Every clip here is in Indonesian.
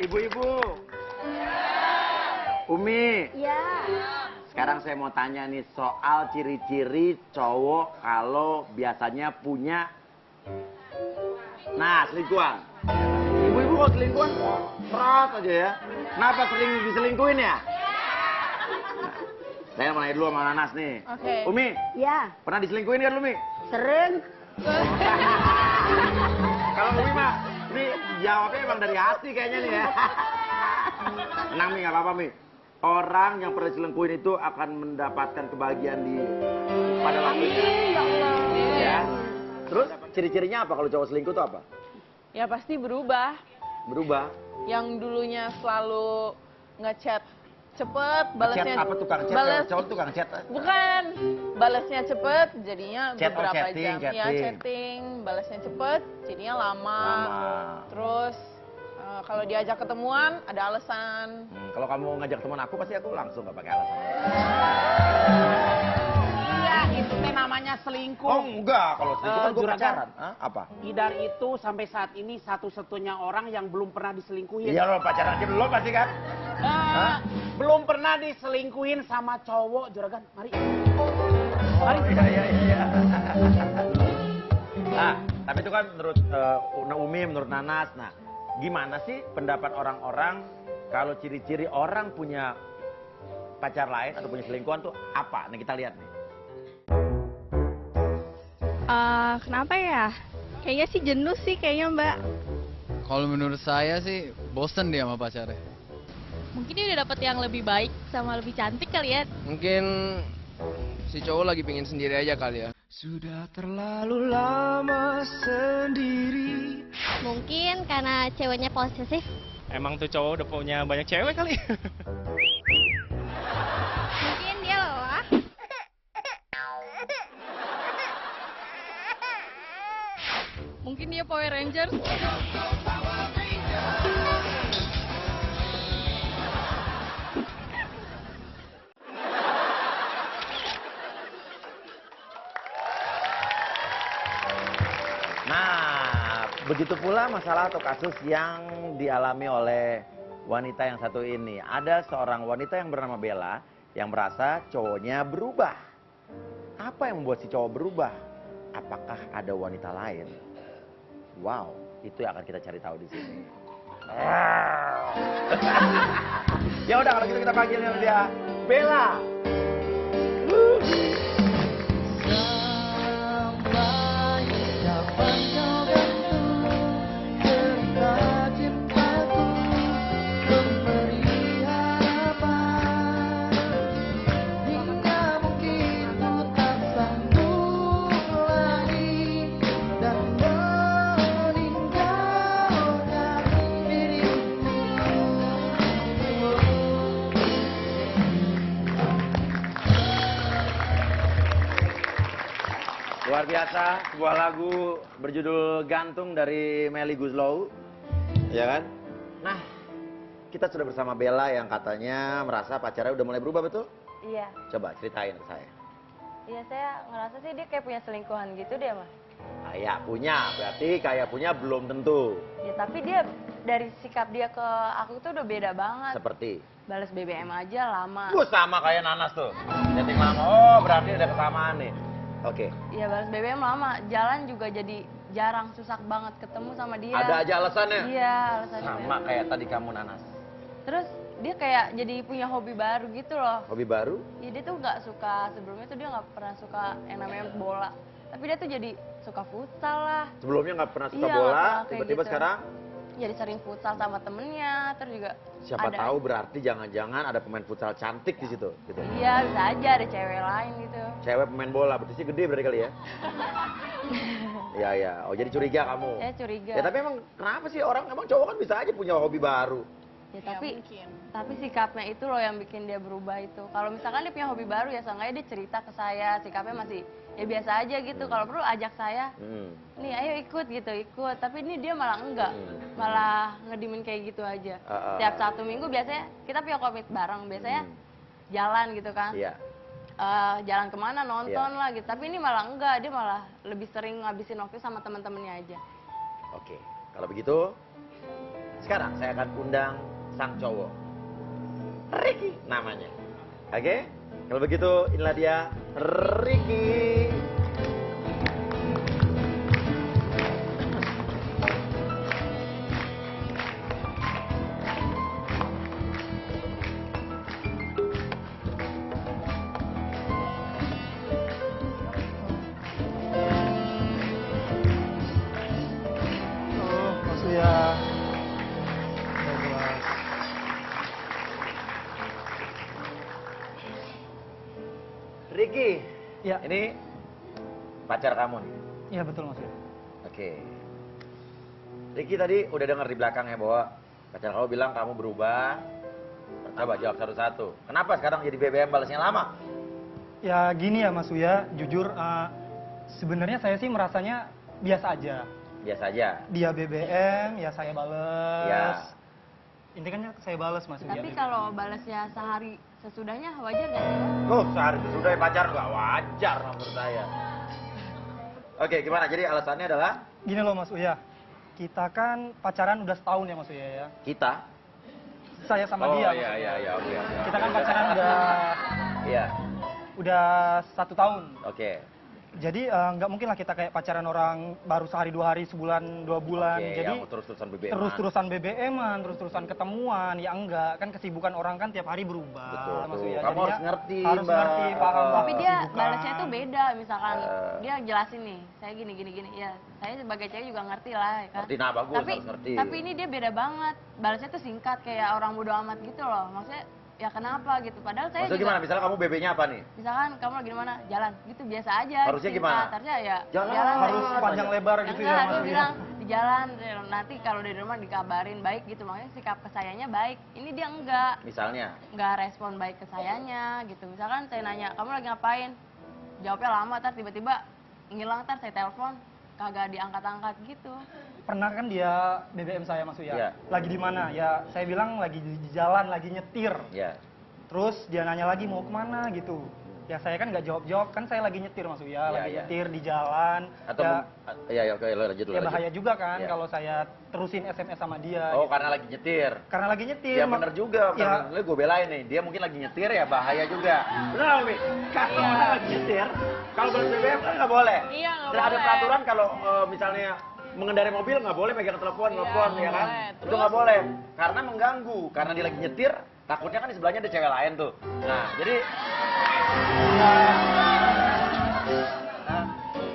Ibu-ibu. Umi. Iya. Sekarang saya mau tanya nih soal ciri-ciri cowok kalau biasanya punya selingkuhan. Ibu-ibu kok selingkuhan keras aja ya. Kenapa sering diselingkuhin ya? Saya mau nanya dulu sama Nanas nih. Oke. Umi, Iya. pernah diselingkuhin kan Umi? Sering. Kalau Umi mah, ini jawabnya emang dari hati kayaknya nih ya. Tenang Mi, nggak apa-apa Mi. Orang yang pernah diselingkuhin itu akan mendapatkan kebahagiaan pada waktunya. Ya Allah. Ya. Terus ciri-cirinya apa kalau cowok selingkuh itu apa? Ya pasti berubah. Berubah. Yang dulunya selalu ngechat cepet, balasnya Chat apa tukang chat? balas Cowok tukang chat. bukan, balasnya cepet, jadinya Chat, beberapa chatting, jam. Ya chatting. chatting, balasnya cepet, jadinya lama. Lama. Terus kalau diajak ketemuan ada alasan. Kalau kamu ngajak teman aku pasti aku langsung nggak pakai alasan. Iya, itu teh namanya selingkuh. Oh enggak, kalau selingkuh kan gue Juragan. pacaran. Hah? Apa? Idar itu sampai saat ini satu-satunya orang yang belum pernah diselingkuhin. Iya lo pacaran aja belum pasti kan? Hah? Belum pernah diselingkuhin sama cowok, Juragan. Mari. Mari. Iya. Nah, tapi itu kan menurut Umi, menurut Nanas. Nah, gimana sih pendapat orang-orang kalau ciri-ciri orang punya pacar lain atau punya selingkuhan tuh apa? Nih kita lihat nih. Kenapa ya? Kayaknya sih jenuh sih kayaknya Mbak. Kalau menurut saya sih bosen dia sama pacarnya. Mungkin dia udah dapet yang lebih baik sama lebih cantik kali ya. Mungkin si cowok lagi pengen sendiri aja kali ya. Sudah terlalu lama sendiri. Mungkin karena ceweknya posesif. Emang tuh cowok udah punya banyak cewek kali. Mungkin dia lelah. Mungkin dia Power Rangers. Nah, begitu pula masalah atau kasus yang dialami oleh wanita yang satu ini. Ada seorang wanita yang bernama Bella yang merasa cowoknya berubah. Apa yang membuat si cowok berubah? Apakah ada wanita lain? Wow, itu yang akan kita cari tahu di sini. Ya udah kalau gitu kita panggilin dia Bella. Luar biasa, sebuah lagu berjudul Gantung dari Melly Goeslaw, ya kan? Nah, kita sudah bersama Bella yang katanya merasa pacarnya udah mulai berubah, betul? Iya. Coba ceritain ke saya. Iya, saya ngerasa sih dia kayak punya selingkuhan gitu deh, Mas. Kayak punya, berarti kayak punya belum tentu. Ya, tapi dia dari sikap dia ke aku tuh udah beda banget. Seperti? Balas BBM aja lama. Sama kayak Nanas tuh. Chatting lama, oh berarti ada kesamaan nih. Oke. Iya, balas BBM lama. Jalan juga jadi jarang, susah banget ketemu sama dia. Ada aja alasannya? Iya, alasannya. Sama kayak tadi kamu Nanas. Terus dia kayak jadi punya hobi baru gitu loh. Hobi baru? Iya, dia tuh nggak suka, sebelumnya tuh dia nggak pernah suka yang namanya bola. Tapi dia tuh jadi suka futsal lah. Sebelumnya nggak pernah suka Iya, nggak bola, pernah kayak tiba-tiba gitu. sekarang? Jadi sering futsal sama temennya, terus juga Siapa ada- tahu berarti jangan-jangan ada pemain futsal cantik di situ, gitu. Iya, bisa aja ada cewek lain gitu. Cewek pemain bola, berarti sih gede berarti kali ya? Iya, iya. Oh, jadi curiga kamu? Saya curiga. Ya tapi emang kenapa sih orang, emang cowok kan bisa aja punya hobi baru. Ya, tapi sikapnya itu loh yang bikin dia berubah itu. Kalau misalkan dia punya hobi baru ya seenggaknya dia cerita ke saya, sikapnya masih ya biasa aja gitu. Kalau perlu ajak saya, nih ayo ikut gitu, ikut. Tapi ini dia malah enggak, malah ngedimin kayak gitu aja. Tiap Sabtu Minggu biasanya kita punya komit bareng, biasanya jalan gitu kan. Iya. Jalan kemana, nonton lah gitu. Tapi ini malah enggak, dia malah lebih sering ngabisin waktu sama teman-temannya aja. Oke, kalau begitu Sekarang saya akan undang sang cowok. Ricky namanya. Oke? Kalau begitu inilah dia Ricky. Ricky, Ya. ini pacar kamu nih. Iya betul Mas. Oke. Ricky tadi udah dengar di belakang ya bahwa pacar kamu bilang kamu berubah. Coba jawab satu-satu. Kenapa sekarang jadi BBM balasnya lama? Ya gini ya Mas Uya, jujur sebenarnya saya sih merasanya biasa aja. Biasa aja. Dia BBM, ya saya bales. Ya. Intinya saya bales Mas Uya. Tapi kalau balasnya sehari sesudahnya wajar nggak sih? Oh, sehari sesudah pacar nggak wajar menurut saya. Oke, gimana? Jadi alasannya adalah Gini loh Mas Uya, kita kan pacaran udah setahun ya Mas Uya ya. kita. Saya sama Oh dia. iya Mas Uya. iya iya oke oke. Kita kan pacaran Iya. udah 1 tahun. Oke. Jadi nggak mungkin lah kita kayak pacaran orang baru sehari 2 hari, sebulan 2 bulan. Oke, Jadi yang terus-terusan BBM. terus-terusan BBM-an, terus-terusan ketemuan, ya enggak, kan kesibukan orang kan tiap hari berubah. Betul, Mas tuh. Uya. Kamu Jadinya harus ngerti, harus Mbak. ngerti, paham. Tapi dia kesibukan. balasnya itu beda, misalkan dia jelasin nih, saya gini gini gini, ya saya sebagai cewek juga ngerti lah, ya kan. Ngerti, nah bagus, Tapi harus ngerti. tapi ini dia beda banget, balasnya tuh singkat kayak orang bodo amat gitu loh, maksudnya ya kenapa gitu, padahal saya Maksudnya juga, gimana? Misalnya kamu BB-nya apa nih? misalkan kamu lagi di mana, jalan, gitu biasa aja. Harusnya singkat. gimana? Harusnya ya Jalan, harus aja. panjang lebar gitu ya, Enggak, Mas dia Uya. bilang di jalan, nanti kalau dari rumah dikabarin baik gitu, makanya sikap ke sayanya baik. Ini dia Misalnya. nggak respon baik ke sayanya gitu. Misalkan saya nanya, kamu lagi ngapain? Jawabnya lama, tar tiba-tiba ngilang, tar saya telepon, kagak diangkat-angkat gitu. Pernah kan dia BBM saya Mas Uya. Iya. Lagi di mana? Ya saya bilang lagi di jalan, lagi nyetir. Ya. Terus dia nanya lagi mau kemana gitu. Ya saya kan nggak jawab-jawab, kan saya lagi nyetir Mas Uya, Iya, lagi iya. nyetir di jalan. Atau ya, ya oke lo lanjut dulu. ya lanjut. bahaya juga kan Iya. kalau saya terusin SMS sama dia. Oh, karena lagi nyetir. Karena lagi nyetir. Ya bener juga, Ya, bener. Gue belain nih, dia mungkin lagi nyetir ya bahaya juga. Bener nggak, Umi? Kalau orang lagi nyetir, kalau balas BBM kan nggak boleh. Iya, nggak Dan ada boleh. peraturan kalau misalnya mengendarai mobil nggak boleh megang telepon, Iya, nelfon ya nggak kan? boleh. Itu Terus? nggak boleh, karena mengganggu. Karena dia lagi nyetir, takutnya kan di sebelahnya ada cewek lain tuh. Nah, jadi Nah,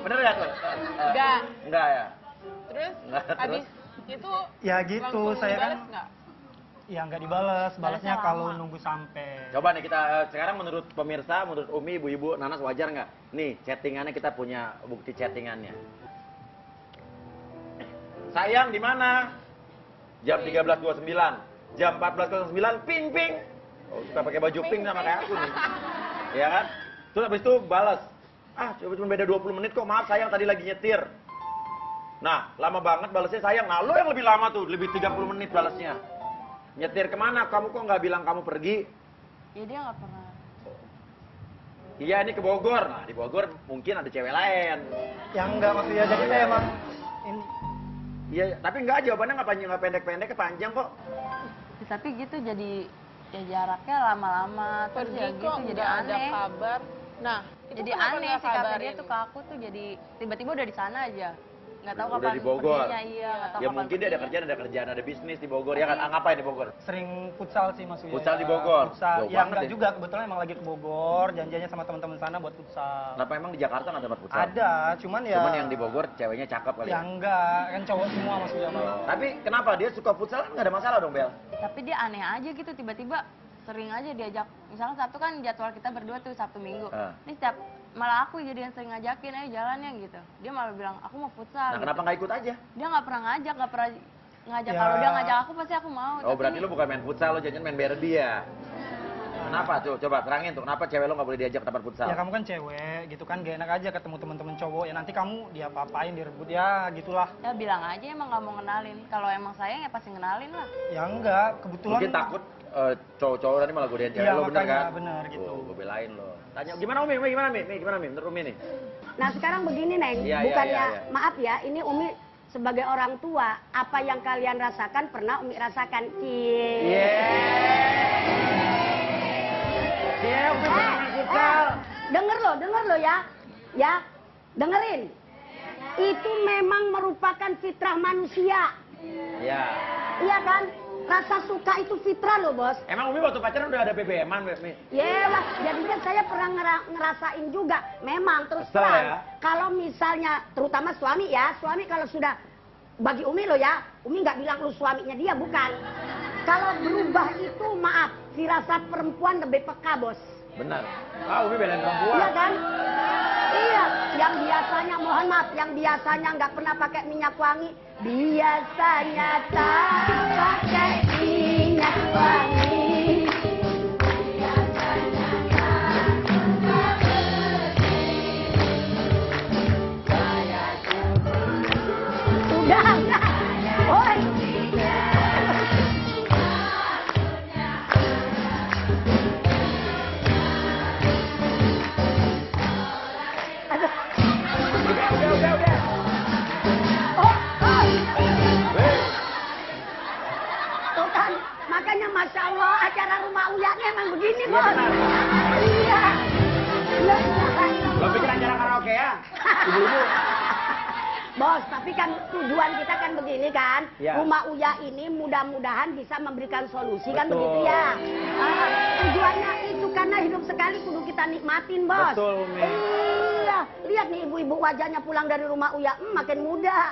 bener ya tuh? Enggak. Enggak ya? Terus Nggak, terus? habis itu ya gitu, langsung saya kan dibales nggak? ya nggak dibales, balasnya lama. kalau nunggu sampai. Coba nih kita sekarang menurut pemirsa, menurut Umi, ibu-ibu, Nanas wajar nggak? Nih chattingannya kita punya bukti chattingannya. Sayang di mana? Jam 13.29, jam 14.09, ping ping. Oh, suka pakai baju pink sama kayak aku nih. Ya kan? Terus habis itu balas. Ah, cuma beda 20 menit kok. Maaf sayang tadi lagi nyetir. Nah, lama banget balasnya sayang. Nah, lo yang lebih lama tuh, lebih 30 menit balasnya. Nyetir kemana? Kamu kok nggak bilang kamu pergi? Ya dia nggak pernah. Iya, ini ke Bogor. Nah, di Bogor mungkin ada cewek lain. Yang enggak Mas Uya, jadi saya emang ini Iya, tapi enggak, jawabannya nggak panjang, nggak pendek-pendek, panjang kok. Ya, tapi gitu jadi ya jaraknya lama-lama terus Pergi ya kok gitu jadi nggak ada aneh. kabar. Nah, itu Jadi kenapa aneh nggak sikapnya dia kabarin? tuh ke aku tuh jadi tiba-tiba udah di sana aja. Nggak tahu Udah kapan di Bogor. perginya, iya, nggak tahu Ya kapan mungkin dia ada perginya. kerjaan, ada bisnis di Bogor. Ya kan, ah, ngapain di Bogor? sering futsal sih Mas Uya. Futsal di Bogor? Futsal. Jauh Ya banget enggak ya. juga, kebetulan emang lagi ke Bogor, janjiannya sama teman-teman sana buat futsal. Kenapa emang di Jakarta nggak tempat futsal? Ada, cuman ya Cuman yang di Bogor ceweknya cakep kali ya ya? enggak, kan cowok semua Mas Uya. Tapi kenapa dia suka futsal kan nggak ada masalah dong, Bel? Tapi dia aneh aja gitu tiba-tiba sering aja diajak. Misalnya Sabtu kan jadwal kita berdua tuh Sabtu Minggu. Ah. Ini setiap malah aku jadi yang sering ngajakin ayo jalannya gitu. Dia malah bilang aku mau futsal. Nah, gitu. kenapa nggak ikut aja? Dia nggak pernah ngajak, nggak pernah ngajak. Ya. Kalau dia ngajak aku pasti aku mau. Oh, Tapi berarti ini- lu bukan main futsal, lu jangan main berbi ya? Kenapa tuh? Coba terangin tuh, kenapa cewek lu nggak boleh diajak ke tempat futsal? Ya kamu kan cewek gitu kan, gak enak aja ketemu teman-teman cowok. Ya nanti kamu dia apa-apain, direbut ya gitulah. Ya bilang aja emang nggak mau kenalin. Kalau emang sayang ya pasti kenalin lah. Ya enggak, kebetulan. Mungkin takut cowok-cowok tadi malah godain cewek Iya, lo, bener makanya, kan? bener gitu. Gue belain lo. Tanya, gimana Umi? Gimana Mi? Gimana Mi? Menurut Umi nih? Nah sekarang begini Neng, Iya, iya, bukannya iya, iya. maaf ya, ini Umi sebagai orang tua, apa yang kalian rasakan pernah Umi rasakan. Denger lo ya. Ya, dengerin. Itu memang merupakan fitrah manusia. Ya. Iya kan? Rasa suka itu fitrah loh, Bos. Emang Umi waktu pacaran udah ada BBM-an, Mi? Yelah, jadinya saya pernah ngerasain juga. Memang terus Kesel terang. ya? Kalau misalnya, terutama suami ya, suami kalau sudah bagi Umi lo ya, Umi nggak bilang lu suaminya dia, bukan. Kalau berubah itu maaf, firasat perempuan lebih peka, Bos. Benar. Umi belain perempuan. Iya kan? Iya, yang biasanya mohon maaf, yang biasanya nggak pernah pakai minyak wangi, biasanya tak pakai minyak wangi. Udah. Oi. Udah. Tuh kan, makanya Masya Allah acara rumah Uyaknya emang begini, Bos. Iya. Lo pikir acara karaoke ya? Ibu-ibu. Bos, tapi kan tujuan kita kan begini kan. Ya. Rumah Uya ini mudah-mudahan bisa memberikan solusi kan Betul. begitu ya. Tujuannya itu karena hidup sekali kudu kita nikmatin, Bos. Betul, Umi. Iya, lihat nih ibu-ibu wajahnya pulang dari rumah Uya, makin muda.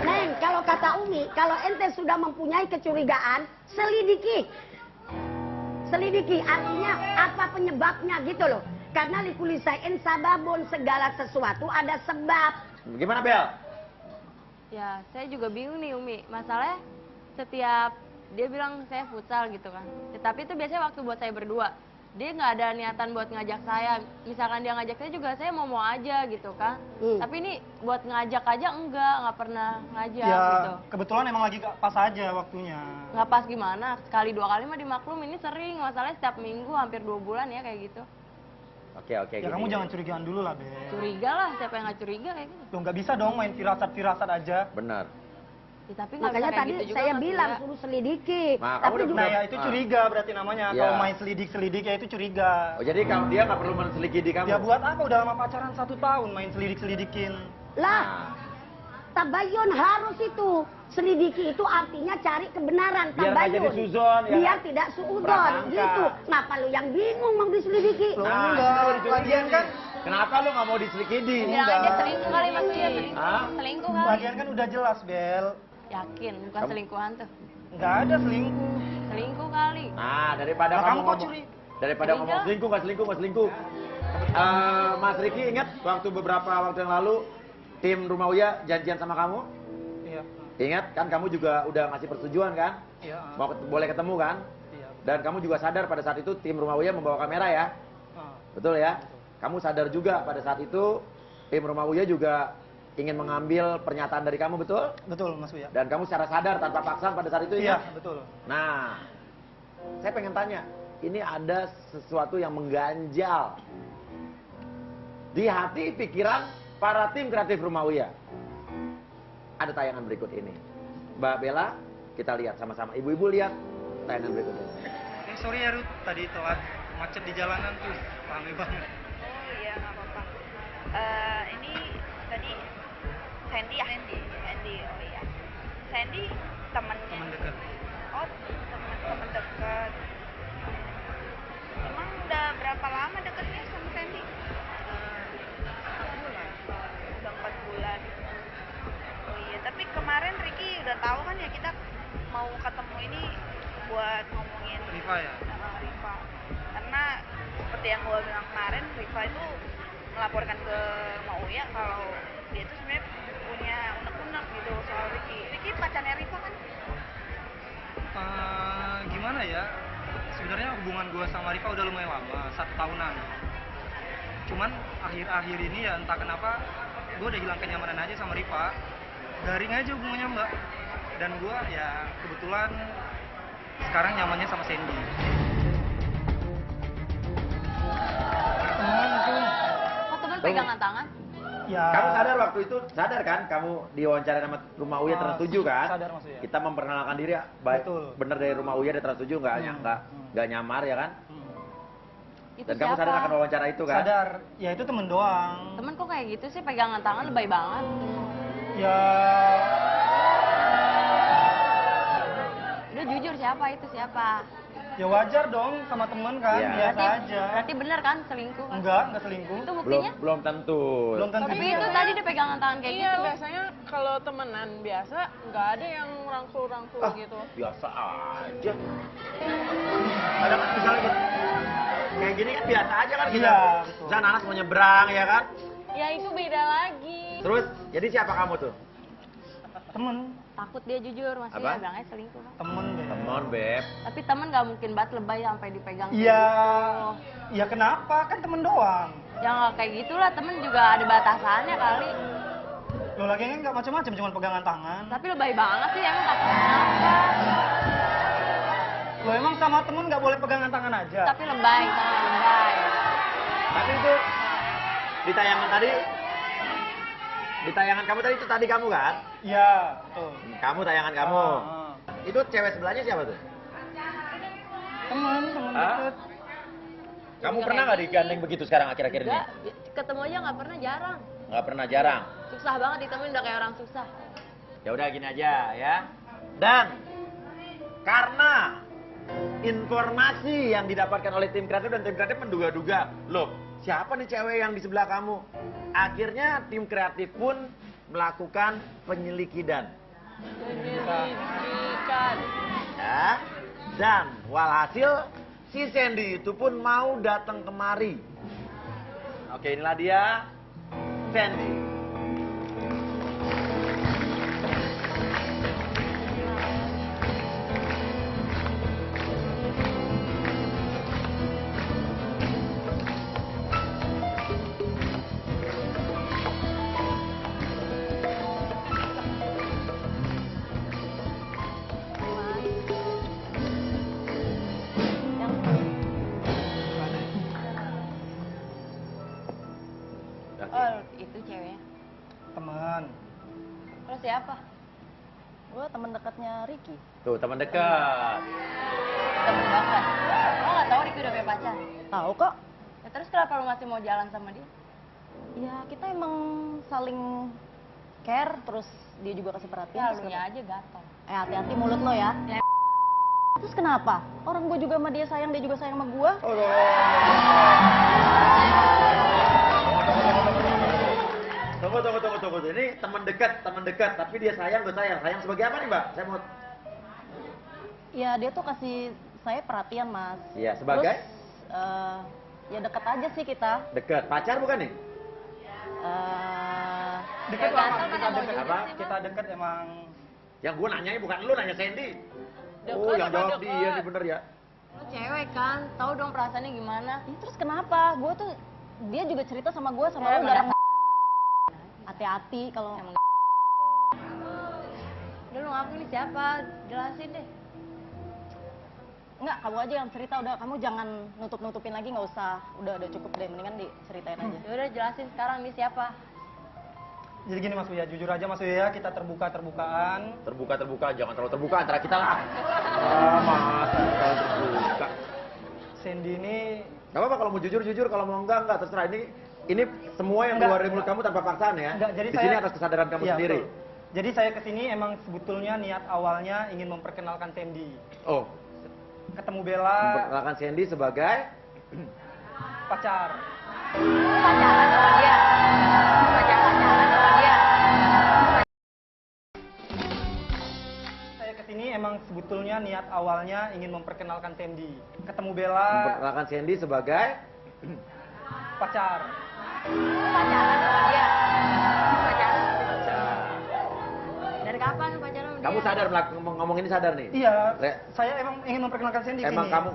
Neng, kalau kata Umi, kalau ente sudah mempunyai kecurigaan, selidiki. Selidiki, artinya apa penyebabnya gitu loh. Karena likulisain sababun, segala sesuatu ada sebab. Gimana, Bel? Ya, saya juga bingung nih Umi. Masalahnya setiap dia bilang saya futsal gitu kan. Tapi itu biasanya waktu buat saya berdua. Dia nggak ada niatan buat ngajak saya. Misalkan dia ngajak saya juga, saya mau aja gitu kan. Tapi ini buat ngajak aja nggak pernah ngajak gitu. Ya, kebetulan emang lagi pas aja waktunya. Nggak pas gimana, sekali dua kali mah dimaklum, ini sering. Masalahnya setiap minggu, hampir 2 bulan ya kayak gitu. Oke, Ya gini. kamu jangan curigaan dulu lah, Be. Curiga lah, siapa yang nggak curiga kayak gitu. Tuh nggak bisa dong main firasat-firasat aja. Benar. Ya, tapi nggak bisa Makanya kayak tadi gitu juga saya Mas bilang Surya. suruh selidiki. Nah, kamu Tapi udah juga Nah ya itu curiga berarti namanya. Ya. Kalau main selidik-selidik ya itu curiga. Oh, jadi kamu dia nggak perlu menselidiki kamu? Ya buat apa udah lama pacaran 1 tahun main selidik-selidikin. lah, Nah, tabayun harus itu. Selidiki itu artinya cari kebenaran. Biar nggak Tabayun. jadi suzon, ya Biar kan? tidak suudon Prasangka. gitu. Kenapa lu yang bingung mau diselidiki? Loh, Nah, enggak. kita udah curiga Lagian nih. kan Kenapa lu nggak mau diselidiki? Bilang aja selingkuh kali Mas Surya, Hah? selingkuh kali. lagian kan udah jelas, Bel. Yakin, bukan selingkuhan tuh. Nggak ada selingkuh. Selingkuh kali. Nah, daripada Lah, kamu kamu kok ngomong, curi? daripada Curiga. ngomong selingkuh, nggak selingkuh. Mas Riki ingat waktu beberapa waktu yang lalu tim Rumah Uya janjian sama kamu? Iya. Ingat kan kamu juga udah ngasih persetujuan kan? Iya. Boleh ketemu kan? Iya. Dan kamu juga sadar pada saat itu tim Rumah Uya membawa kamera ya? Betul ya? Kamu sadar juga pada saat itu tim Rumah Uya juga ingin mengambil pernyataan dari kamu, betul? Betul, Mas Uya. Dan kamu secara sadar tanpa paksaan pada saat itu Iya, ya? betul. Nah, saya pengen tanya, ini ada sesuatu yang mengganjal di hati pikiran para tim kreatif Rumah Uya. Ada tayangan berikut ini. Mbak Bella, kita lihat sama-sama. Ibu-ibu lihat tayangan berikut ini. Sorry ya Ruth, tadi telat macet di jalanan tuh, rame banget. Oh iya, nggak apa-apa. Ini tadi Sandy ya? Sandy, oh iya. Sandy temennya? Teman dekat. Oh, temen dekat. Emang udah berapa lama deketnya sama Sandy? 4 bulan. Udah 4 bulan. Oh iya, tapi kemarin Ricky udah tahu kan ya kita mau ketemu ini buat ngomongin Rifa ya? Rifa. Karena seperti yang gue bilang kemarin, Rifa itu melaporkan ke Mak Uya kalau dia itu sebenarnya punya unek-unek gitu soal Ricky. Ricky pacarnya Rifa kan? Gimana ya? Sebenarnya hubungan gue sama Rifa udah lumayan lama, 1 tahunan. Cuman akhir-akhir ini ya entah kenapa gue udah hilang kenyamanan aja sama Rifa. Garing aja hubungannya Mbak. Dan gue ya kebetulan sekarang nyamannya sama Sandy. Oh teman pegangan tangan? Ya. Kamu sadar waktu itu, sadar kan? Kamu diwawancara sama Rumah Uya Trans 7 kan? Sadar Mas Uya. Kita memperkenalkan diri, baik Betul. bener dari Rumah Uya di Trans 7 nggak nyamar ya kan? Itu Dan kamu siapa? sadar akan wawancara itu kan? Sadar, ya itu temen doang. Temen kok kayak gitu sih, pegangan tangan lebay banget. Ya, Udah jujur siapa itu siapa? ya wajar dong sama temen kan, Iya. biasa aja. Berarti bener kan selingkuh? Kan? Enggak selingkuh. Itu buktinya? Belum tentu. Belum tentu. Tapi itu tadi dia pegangan tangan kayak Iya, gitu. biasanya kalau temenan biasa nggak ada yang rangkul-rangkul gitu. Biasa aja. Kadang kan misalnya kayak gini kan biasa aja kan kita. Iya, betul. Misalnya Nanas mau nyebrang ya kan? Ya itu beda lagi. Terus, jadi siapa kamu tuh? Temen, Takut dia jujur, masih Apa? bilangnya selingkuh. Kan? temen deh. Temen, Beb. Tapi temen gak mungkin banget lebay sampai dipegang. kayak Iya, gitu. ya kenapa? Kan temen doang. Ya nggak kayak gitulah, temen juga ada batasannya kali. Lo lagi kan nggak macam-macam, cuma pegangan tangan. Tapi lebay banget sih, emang takut kenapa? Lo emang sama temen nggak boleh pegangan tangan aja? Tapi lebay, sama lebay. Tapi itu di tayangan tadi, di tayangan kamu tadi itu tadi kamu kan? Iya, betul. Kamu tayangan kamu. Ah. Itu cewek sebelahnya siapa tuh? Temen Hah? deket. Kamu Juga pernah kayak nggak digandeng begitu sekarang akhir-akhir ini? Enggak, ketemu aja nggak pernah, jarang. Nggak pernah, jarang. Susah banget ditemuin, udah kayak orang susah. Ya udah gini aja ya. Dan karena informasi yang didapatkan oleh tim kreatif dan tim kreatif menduga-duga, loh siapa nih cewek yang di sebelah kamu? Akhirnya tim kreatif pun melakukan penyelidikan. Penyelidikan. Ya. Dan walhasil si Sandy itu pun mau datang kemari. Oke, inilah dia Sandy. Oh, itu ceweknya. Temen. Terus siapa? Gue temen dekatnya Ricky. Tuh, teman dekat. Temen banget. Lo nggak tahu Ricky udah punya pacar? Tahu kok. Ya, terus kenapa lo masih mau jalan sama dia? Ya kita emang saling care, terus dia juga kasih perhatian. Ya, terus lu nya aja gatel. hati-hati mulut lo ya. Terus kenapa? Orang gue juga sama dia sayang, dia juga sayang sama gue. Tunggu. Ini teman dekat. Tapi dia sayang, gue sayang. Sayang sebagai apa nih, Mbak? Saya mau... Ya dia tuh kasih saya perhatian, Mas. Iya, sebagai? Terus, ya deket aja sih kita. Dekat. Pacar bukan nih? Deket Ya, lah, gatel Mas. mana Kita mau deket. jujur Apa? sih, Bang? Kita deket emang. Yang gue nanyanya bukan lu, nanya Sandy. Oh, Deket yang apa jawab deket? dia nih bener ya. Lo cewek kan, tahu dong perasaannya gimana? Ya, terus kenapa? Gue tuh dia juga cerita sama gue sama Ya, lo udah emang hati-hati kalau Emang Udah lu ngaku nih siapa? Jelasin deh. enggak, kamu aja yang cerita, udah kamu jangan nutup-nutupin lagi, nggak usah. Udah cukup deh, mendingan diceritain aja. Ya udah jelasin sekarang nih siapa? Jadi gini Mas Uya, jujur aja Mas Uya, kita terbuka-terbukaan. Terbuka, jangan terlalu terbuka antara kita lah. Mas, terlalu terbuka. Sandy ini Gak apa-apa kalau mau jujur, kalau mau enggak, terserah. Ini semua yang keluar dari mulut kamu tanpa paksaan ya. Enggak, jadi Di sini saya- atas kesadaran kamu Iya, sendiri. betul. Jadi saya kesini emang sebetulnya niat awalnya ingin memperkenalkan Sandy. Oh, Ketemu Bella, memperkenalkan Sandy sebagai pacar. Pacaran sama dia. Pacaran sama dia. Saya kesini emang sebetulnya niat awalnya ingin memperkenalkan Sandy. Ketemu Bella, memperkenalkan Sandy sebagai pacar. Pacaran sama dia. Pacaran. Dari kapan lu pacaran sama dia? kamu sadar ngomong ini sadar nih. Iya, Re- saya emang ingin memperkenalkan Sandy Emang sini. kamu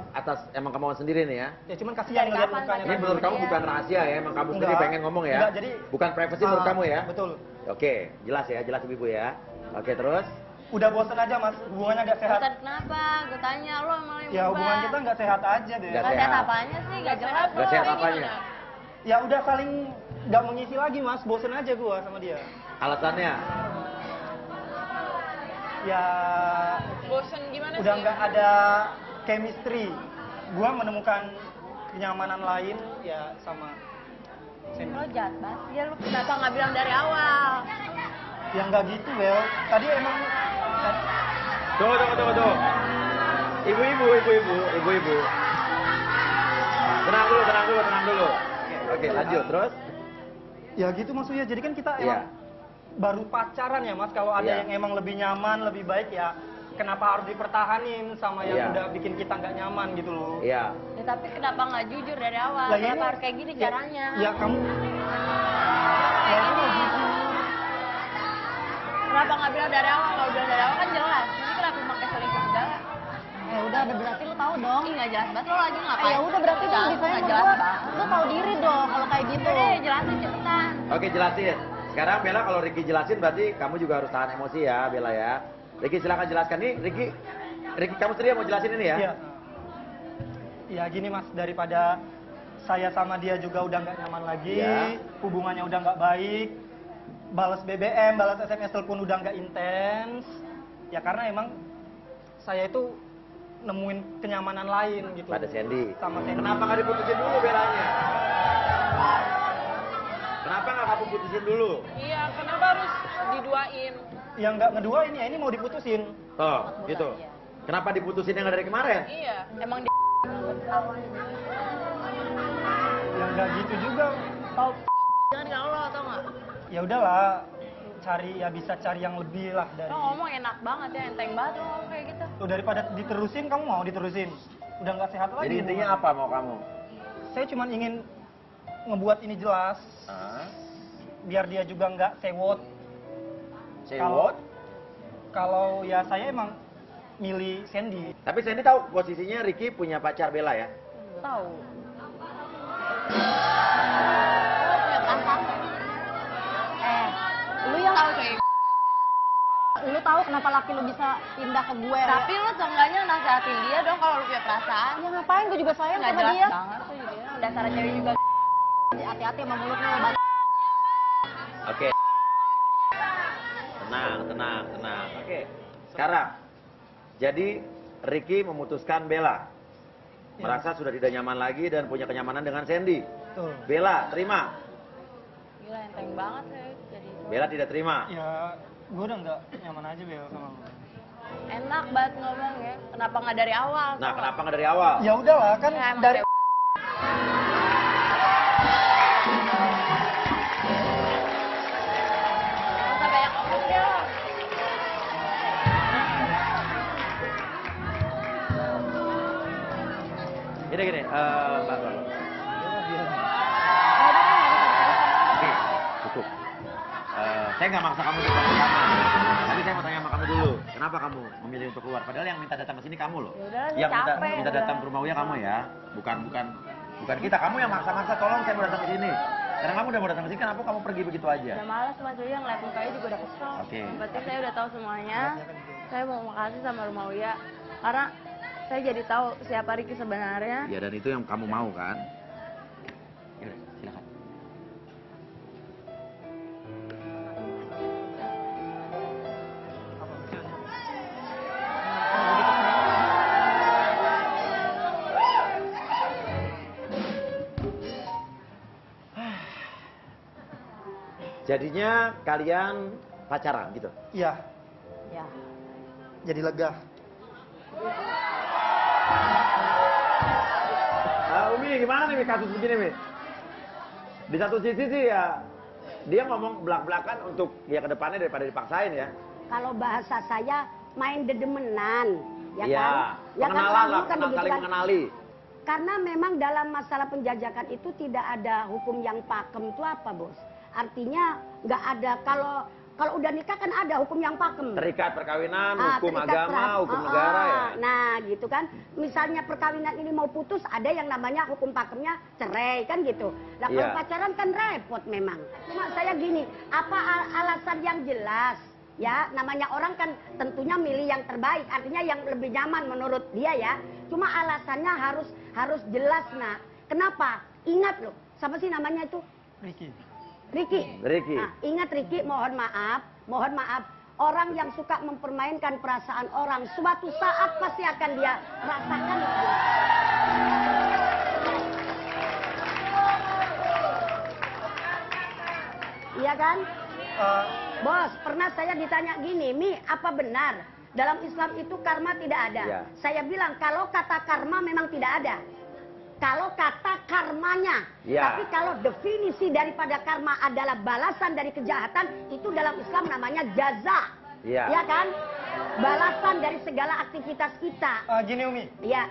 emang kemauan sendiri nih ya. Ya cuman kasihan Dari ngeliat kapan mukanya. Ini pacaran? menurut kamu Iya. bukan rahasia ya, emang kamu sendiri Enggak. pengen ngomong ya. Enggak, jadi bukan privasi menurut kamu ya. Betul. Oke, jelas ya, jelas ibu ya. Oke, terus Udah bosan aja Mas, hubungannya gak sehat. Bosan kenapa? Gue tanya lo emang yang Ya hubungan kita nggak sehat aja deh. Nggak Gak sehat sehat. apanya sih? Gak jelas Nggak lo. sehat Kayak apanya? gimana? Ya udah saling nggak mengisi lagi mas, bosen aja gue sama dia. Alasannya? Ya Bosen gimana udah sih? nggak ada chemistry. Gue menemukan kenyamanan lain ya sama Sandy. Lo jahat banget ya, lu kenapa nggak bilang dari awal? Ya nggak gitu Bel, tadi emang Tuh. Ibu-ibu. Tenang dulu. Oke, lanjut terus. ya gitu maksudnya. Jadi kan kita Iya. emang baru pacaran ya mas. Kalau ada Iya. yang emang lebih nyaman, lebih baik ya kenapa harus dipertahanin sama yang Iya. udah bikin kita nggak nyaman gitu loh. Iya. Ya tapi kenapa nggak jujur dari awal? Lah, Kenapa ini- harus kayak gini ya- caranya? Ya kamu. Ya kamu gitu. Kenapa nggak bilang dari awal? Kalau bilang dari awal kan jelas. Jadi kenapa pakai selingkuh segala? Ya udah berarti lu tahu dong. Ih nggak jelas banget lo lagi ngapain? Ya udah berarti lu Nggak bisa nggak sama jelas gua. banget. Lu tahu diri dong kalau kayak gitu. Udah deh, jelasin cepetan. Oke, jelasin. Sekarang Bella kalau Ricky jelasin berarti kamu juga harus tahan emosi ya, Bella ya. Ricky silakan jelaskan nih, Ricky kamu sendiri mau jelasin ini ya? Iya. Ya gini mas, daripada saya sama dia juga udah nggak nyaman lagi, Iya. hubungannya udah nggak baik, balas BBM, balas SMS, telepon udah nggak intens, ya karena emang saya itu nemuin kenyamanan lain gitu. Pada Sandy. Sama Sandy. Kenapa nggak diputusin dulu Bellanya? Kenapa nggak kamu putusin dulu? Iya, kenapa harus diduain? Yang nggak ngeduain ya ini mau diputusin. Tuh, gitu. Kenapa diputusin yang dari kemarin? Iya. Emang Yang nggak gitu juga. Tahu jangan dengan lo tau nggak? Ya udahlah, bisa cari yang lebih lah dari. Lo ngomong enak banget ya, enteng banget lo ngomong kayak gitu. Tuh daripada diterusin, kamu mau diterusin? Udah nggak sehat lagi. Jadi intinya hubungan. apa mau kamu? Saya cuma ingin ngebuat ini jelas, biar dia juga nggak sewot. Sewot? Kalau ya saya emang milih Sandy. Tapi Sandy tahu posisinya Ricky punya pacar Bella ya? Tahu. Lu yang Tahu coy. lu tahu kenapa laki lu bisa pindah ke gue? Tapi lo seenggaknya nasihatin dia dong kalau lo punya perasaan. Ya ngapain, gue juga sayang Nggak sama jelas dia. banget tuh dia. Dasar cewek juga. Hati-hati sama mulut lu. Oke. Tenang. Oke. Sekarang, jadi Ricky memutuskan Bella. Merasa sudah tidak nyaman lagi dan punya kenyamanan dengan Sandy. Tuh. Bella, terima. Gila enteng banget ya. Jadi Bella tidak terima. Ya, gue udah nggak nyaman aja Bel sama lu. enak banget ngomong ya. Kenapa nggak dari awal? Nah, kenapa nggak dari awal? Ya udahlah kan Ya, emang dari. Nggak usah banyak ngomong deh lo. Gini, Mbak. Oke, cukup. Saya nggak maksa kamu untuk bersama. Tapi saya mau tanya sama kamu dulu. Kenapa kamu memilih untuk keluar? Padahal yang minta datang ke sini kamu loh. Yaudah, saya Yang capek, minta datang ke rumah Uya kamu ya. Bukan kita. Kamu yang maksa-maksa, tolong saya mau datang ke sini. Karena kamu udah mau datang ke sini, kenapa kamu pergi begitu aja? Udah malas Mas Uya ngeliat mukanya juga udah kesel. Oke. Yang penting saya udah tahu semuanya. Saya mau makasih sama rumah Uya karena saya jadi tahu siapa Ricky sebenarnya. Ya, dan itu yang kamu mau kan? Yaudah, silakan. Jadinya kalian pacaran gitu? Iya, Ya. jadi lega. Umi gimana nih kasus begini Mi? Di satu sisi sih ya dia ngomong belak-belakan untuk ya ke depannya daripada dipaksain ya. Kalau bahasa saya main dedemenan, ya Iya, kan? Ya kan pengenalan orang lah, kan pertama begitu kali kan? mengenali. Karena memang dalam masalah penjajakan itu tidak ada hukum yang pakem itu apa, Bos? Artinya nggak ada kalau udah nikah kan ada hukum yang pakem. Terikat perkawinan, hukum terikat agama, hukum negara ya. Nah, gitu kan. Misalnya perkawinan ini mau putus, ada yang namanya hukum pakemnya cerai kan gitu. Nah, kalau Iya. pacaran kan repot memang. Cuma saya gini, apa alasan yang jelas? Ya, namanya orang kan tentunya milih yang terbaik, artinya yang lebih nyaman menurut dia ya. Cuma alasannya harus jelas, Nak. Kenapa? Ingat loh, siapa sih namanya itu? Ricky. Ricky. Ricky. Nah, ingat Ricky, mohon maaf. Orang yang suka mempermainkan perasaan orang, suatu saat pasti akan dia rasakan. Iya kan? Bos, pernah saya ditanya gini, Mi, apa benar dalam Islam itu karma tidak ada? Ya. Saya bilang kalau kata karma memang tidak ada. Kalau kata karmanya, Ya. tapi kalau definisi daripada karma adalah balasan dari kejahatan, itu dalam Islam namanya jaza. Ya. Ya kan? Balasan dari segala aktivitas kita. Gini Umi, Ya.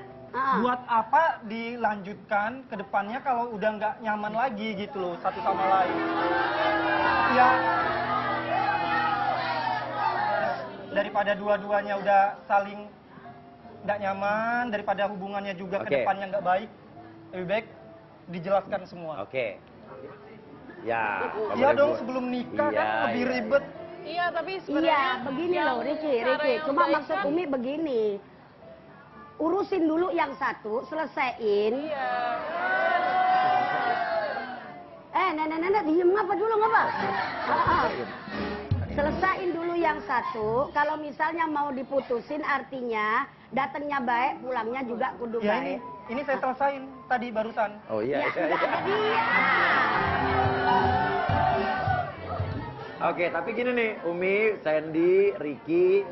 buat apa dilanjutkan ke depannya kalau udah nggak nyaman lagi gitu loh satu sama lain? Ya, daripada dua-duanya udah saling nggak nyaman, daripada hubungannya juga ke Oke. depannya nggak baik, lebih baik dijelaskan semua. Oke. Ya. nggak Iya boleh dong, buat. sebelum nikah Iya, kan lebih iya, ribet. Iya, tapi Iya, sebenarnya begini yang loh Ricky. cara yang Cuma baik maksud kan- Umi begini. Urusin dulu yang satu, selesaiin. Iya. Nenek-nenek diem apa dulu ngapa? Selesain dulu yang satu. Kalau misalnya mau diputusin artinya datangnya baik, pulangnya juga kudu Ya baik. ini saya selesain tadi barusan. Oh iya. Ya, iya, nggak iya. ada dia. Oke, tapi gini nih, Umi, Sandy, Ricky.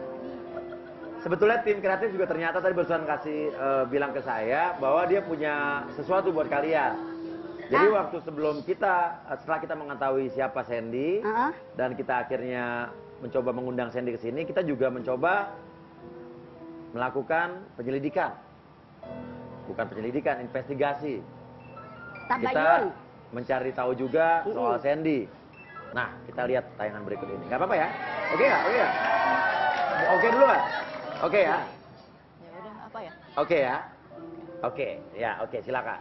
Sebetulnya tim kreatif juga ternyata tadi barusan kasih bilang ke saya bahwa dia punya sesuatu buat kalian. Jadi waktu sebelum setelah kita mengetahui siapa Sandy, dan kita akhirnya mencoba mengundang Sandy ke sini, kita juga mencoba melakukan penyelidikan. Bukan penyelidikan, investigasi. Kita Tabayun. mencari tahu juga soal Sandy. Nah, kita lihat tayangan berikut ini. Nggak apa-apa ya? Oke nggak? Oke nggak? Oke dulu nggak? Oke ya? Ya udah, apa ya? Oke ya? Oke, ya oke silakan.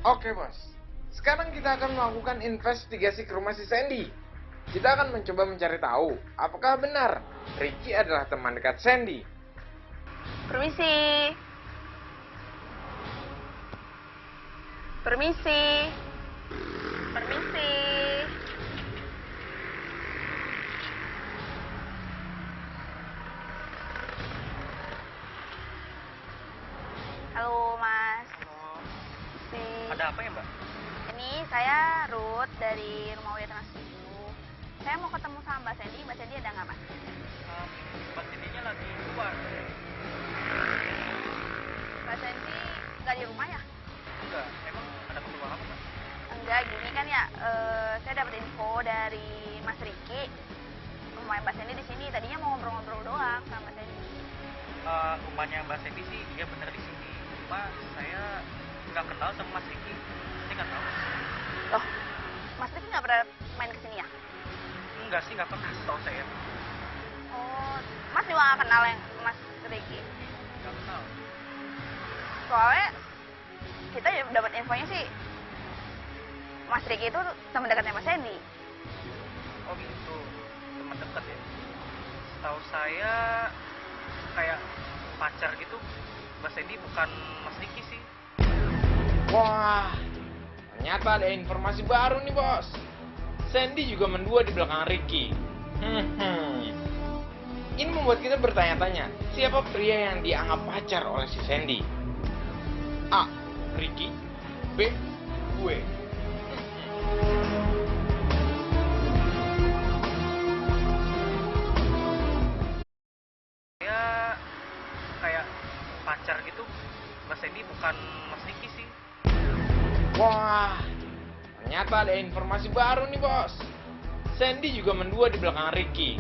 Oke bos, sekarang kita akan melakukan investigasi ke rumah si Sandy. Kita akan mencoba mencari tahu apakah benar Ricky adalah teman dekat Sandy. Permisi. Permisi. Permisi. Halo Mas. Ada apa ya Mbak? Ini saya Ruth dari Rumah Widya Trans 7. Saya mau ketemu sama Mbak Sandy. Mbak Sandy ada nggak Mas? Mbak Sandy-nya lagi keluar. Mbak Sandy nggak di rumah ya? Enggak, emang ada keperluan apa Mbak? Enggak, gini kan ya, saya dapat info dari Mas Riki. Rumah Mbak Sandy di sini. Tadinya mau ngobrol-ngobrol doang sama Mbak Sandy. Rumahnya Mbak Sandy sih, dia bener di sini. Cuma saya nggak kenal sama Mas Riki. Saya nggak tahu. Loh, Mas Riki nggak pernah main ke sini ya? Enggak sih, nggak pernah tahu saya. Oh, Mas juga nggak kenal yang Mas Riki? Nggak kenal. Soalnya kita ya dapat infonya sih Mas Riki itu teman dekatnya Mas Sandy. Oh gitu, teman dekat ya. Setahu saya kayak pacar gitu. Mbak Sandy bukan Mas Riki sih. Wah, ternyata ada informasi baru nih bos. Sandy juga mendua di belakang Ricky. Ini membuat kita bertanya-tanya, siapa pria yang dianggap pacar oleh si Sandy? A. Ricky. B. Gue. Saya kayak pacar gitu. Mbak Sandy bukan Mas Riki sih. Wah, ternyata ada informasi baru nih bos. Sandy juga mendua di belakang Ricky.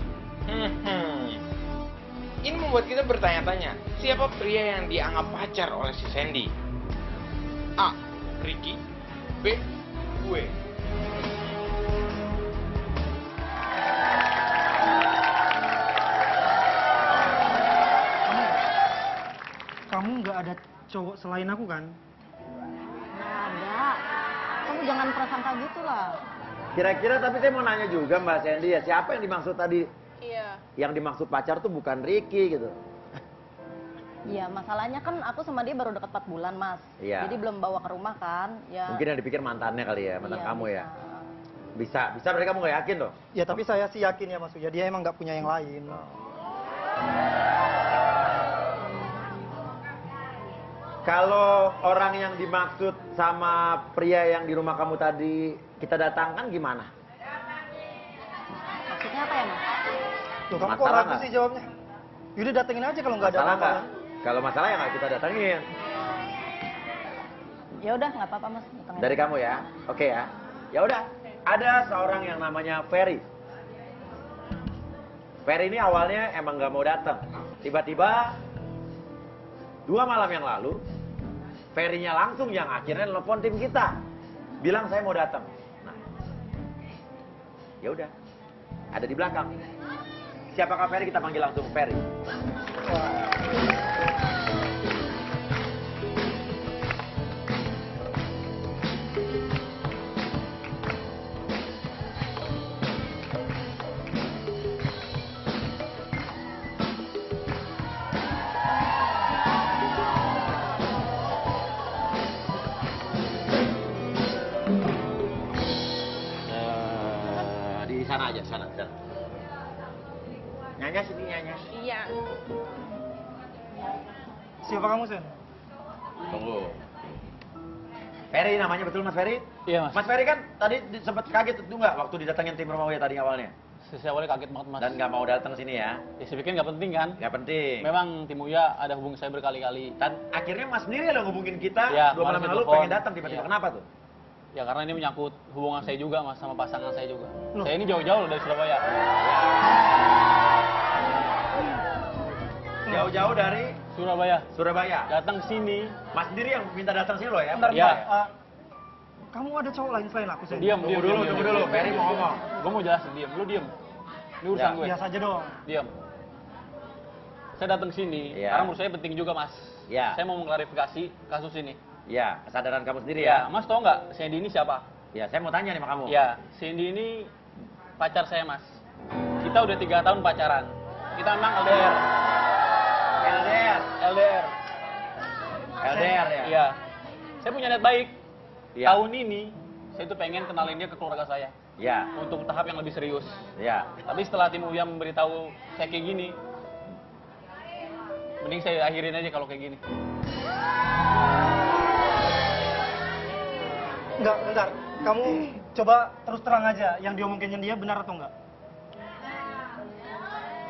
Ini membuat kita bertanya-tanya, siapa pria yang dianggap pacar oleh si Sandy? A. Ricky. B. Gue. Kamu nggak ada cowok selain aku kan? Nggak ada. Kamu jangan prasangka gitu lah. Kira-kira tapi saya mau nanya juga Mbak Sandy ya, siapa yang dimaksud tadi? Iya. Yang dimaksud pacar tuh bukan Ricky gitu. Iya, masalahnya kan aku sama dia baru dekat 4 bulan, Mas. Iya. Jadi belum bawa ke rumah kan. Ya. Mungkin yang dipikir mantannya kali ya, mantan Iya, kamu bisa. ya. Bisa berarti kamu nggak yakin loh? Ya tapi saya sih yakin ya Mas Uya, dia emang nggak punya yang lain. Kalau orang yang dimaksud sama pria yang di rumah kamu tadi kita datangkan gimana? Maksudnya apa ya Mas? Loh kamu kok Masalah ragu nggak? sih jawabnya? Yaudah datengin aja kalau nggak ada Masalah apa-apa. nggak? Kalau masalah ya nggak kita datangin. Ya udah nggak apa-apa Mas. datang aja. Dari kamu ya, oke ya. Ya udah, ada seorang yang namanya Ferry. Ferry ini awalnya emang nggak mau datang. Tiba-tiba 2 malam yang lalu, Ferry-nya langsung yang akhirnya nelpon tim kita, bilang saya mau datang. Nah, ya udah, ada di belakang. Siapakah Ferry? Kita panggil langsung Ferry. Di sana aja, sana. Nyanya sini, Nyanya. Iya. Siapa kamu Sen? Tunggu. Ferry namanya, betul Mas Ferry? Iya Mas. Mas Ferry kan tadi sempat kaget itu nggak waktu didatengin tim Rumah Uya tadi awalnya? Saya awalnya kaget banget Mas. Dan nggak mau datang sini ya? Ya saya pikir nggak penting kan? Nggak penting. Memang tim Uya ada hubungi saya berkali-kali. Dan akhirnya Mas sendiri loh ngubungin kita Ya, 2 malam kemarin yang lalu telepon. pengen datang tiba-tiba. Iya. Kenapa tuh? Ya karena ini menyangkut hubungan saya juga Mas sama pasangan saya juga. Saya ini jauh-jauh loh dari Surabaya. Jauh-jauh dari Surabaya. Datang sini. Mas sendiri yang minta datang sini loh ya? Bentar, Iya. Kamu ada cowok lain selain aku Sen? Diam Tunggu dulu. Ferry mau ngomong. Gue mau jelasin, diam. Lu diam. Ini urusan gue. Biasa aja dong. Diam. Saya datang sini Iya. karena menurut saya penting juga Mas. Iya. Saya mau mengklarifikasi kasus ini. Ya, kesadaran kamu sendiri Ya, ya? Mas tau nggak Sandy ini siapa? Ya, saya mau tanya nih sama kamu. Ya, Sandy ini pacar saya Mas. Kita udah 3 tahun pacaran. Kita memang LDR. LDR ya? Iya. Saya punya niat baik. Iya. Tahun ini saya tuh pengen kenalin dia ke keluarga saya. Ya. Untuk tahap yang lebih serius. Ya. Tapi setelah tim Uya memberitahu saya kayak gini, mending saya akhirin aja kalau kayak gini. Enggak, bentar. Kamu coba terus terang aja yang diomongin dia benar atau enggak?